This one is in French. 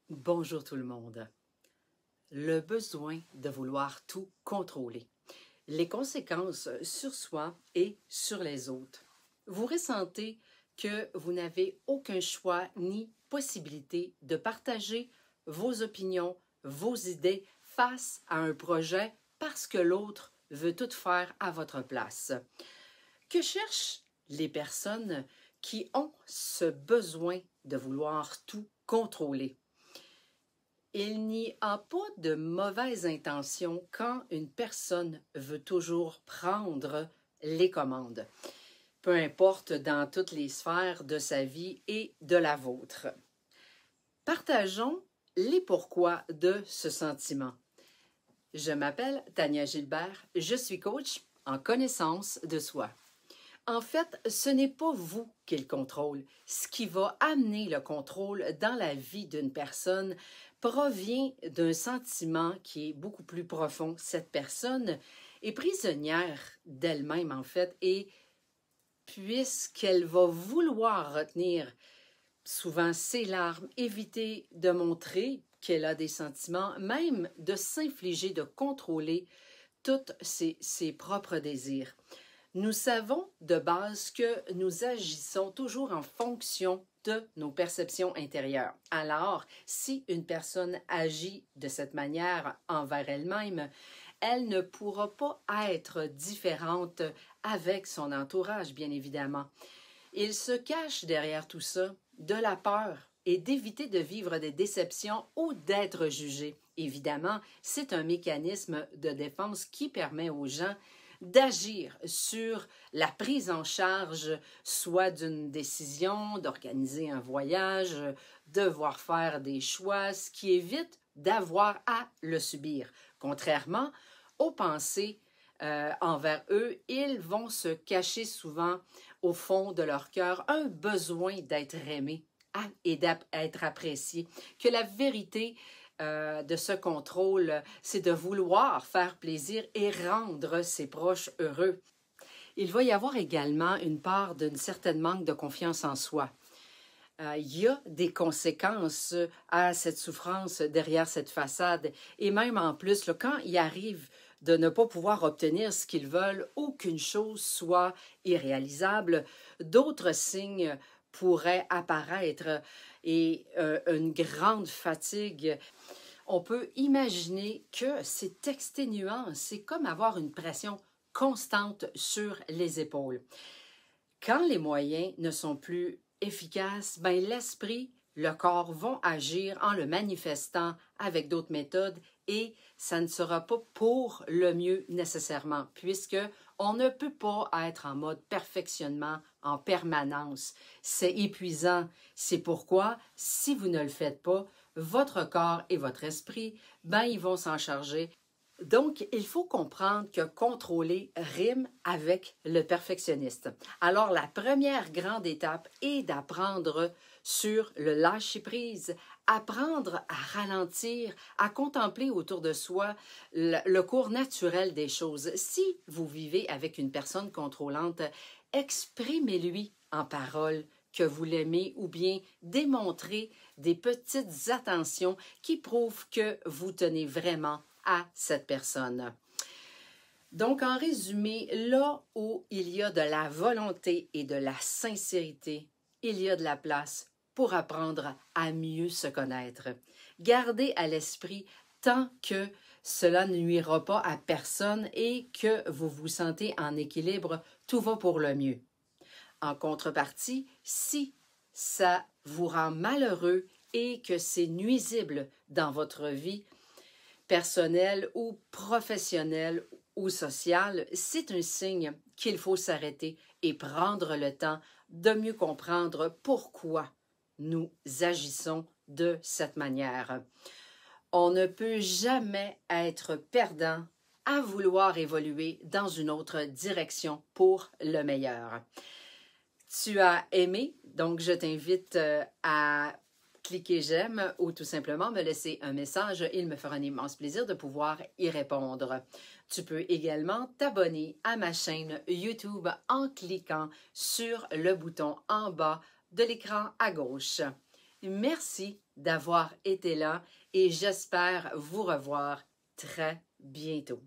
Bonjour tout le monde. Le besoin de vouloir tout contrôler. Les conséquences sur soi et sur les autres. Vous ressentez que vous n'avez aucun choix ni possibilité de partager vos opinions, vos idées face à un projet parce que l'autre veut tout faire à votre place. Que cherchent les personnes qui ont ce besoin de vouloir tout contrôler? Il n'y a pas de mauvaise intention quand une personne veut toujours prendre les commandes, peu importe dans toutes les sphères de sa vie et de la vôtre. Partageons les pourquoi de ce sentiment. Je m'appelle Tania Gilbert, je suis coach en connaissance de soi. En fait, ce n'est pas vous qui le contrôle. Ce qui va amener le contrôle dans la vie d'une personne provient d'un sentiment qui est beaucoup plus profond. Cette personne est prisonnière d'elle-même, en fait, et puisqu'elle va vouloir retenir souvent ses larmes, éviter de montrer qu'elle a des sentiments, même de s'infliger, de contrôler tous ses propres désirs. Nous savons de base que nous agissons toujours en fonction de nos perceptions intérieures. Alors, si une personne agit de cette manière envers elle-même, elle ne pourra pas être différente avec son entourage, bien évidemment. Il se cache derrière tout ça de la peur et d'éviter de vivre des déceptions ou d'être jugé. Évidemment, c'est un mécanisme de défense qui permet aux gens d'agir sur la prise en charge, soit d'une décision, d'organiser un voyage, devoir faire des choix, ce qui évite d'avoir à le subir. Contrairement aux pensées envers eux, ils vont se cacher souvent au fond de leur cœur un besoin d'être aimé et d'être apprécié, que la vérité de ce contrôle, c'est de vouloir faire plaisir et rendre ses proches heureux. Il va y avoir également une part d'une certaine manque de confiance en soi. Il y a des conséquences à cette souffrance derrière cette façade. Et même en plus, là, quand il arrive de ne pas pouvoir obtenir ce qu'ils veulent ou qu'une chose soit irréalisable, d'autres signes pourraient apparaître et une grande fatigue. On peut imaginer que c'est exténuant, c'est comme avoir une pression constante sur les épaules. Quand les moyens ne sont plus efficaces, ben l'esprit, le corps vont agir en le manifestant avec d'autres méthodes et ça ne sera pas pour le mieux nécessairement, puisque on ne peut pas être en mode perfectionnement en permanence. C'est épuisant. C'est pourquoi, si vous ne le faites pas, votre corps et votre esprit, ben ils vont s'en charger. Donc, il faut comprendre que contrôler rime avec le perfectionniste. Alors, la première grande étape est d'apprendre sur le lâcher-prise, apprendre à ralentir, à contempler autour de soi le cours naturel des choses. Si vous vivez avec une personne contrôlante, exprimez-lui en paroles que vous l'aimez ou bien démontrez des petites attentions qui prouvent que vous tenez vraiment à cette personne. Donc, en résumé, là où il y a de la volonté et de la sincérité, il y a de la place pour apprendre à mieux se connaître. Gardez à l'esprit tant que cela ne nuira pas à personne et que vous vous sentez en équilibre, tout va pour le mieux. En contrepartie, si ça vous rend malheureux et que c'est nuisible dans votre vie, personnel ou professionnel ou social, c'est un signe qu'il faut s'arrêter et prendre le temps de mieux comprendre pourquoi nous agissons de cette manière. On ne peut jamais être perdant à vouloir évoluer dans une autre direction pour le meilleur. Tu as aimé, donc je t'invite à cliquer j'aime ou tout simplement me laisser un message. Il me fera un immense plaisir de pouvoir y répondre. Tu peux également t'abonner à ma chaîne YouTube en cliquant sur le bouton en bas de l'écran à gauche. Merci d'avoir été là et j'espère vous revoir très bientôt.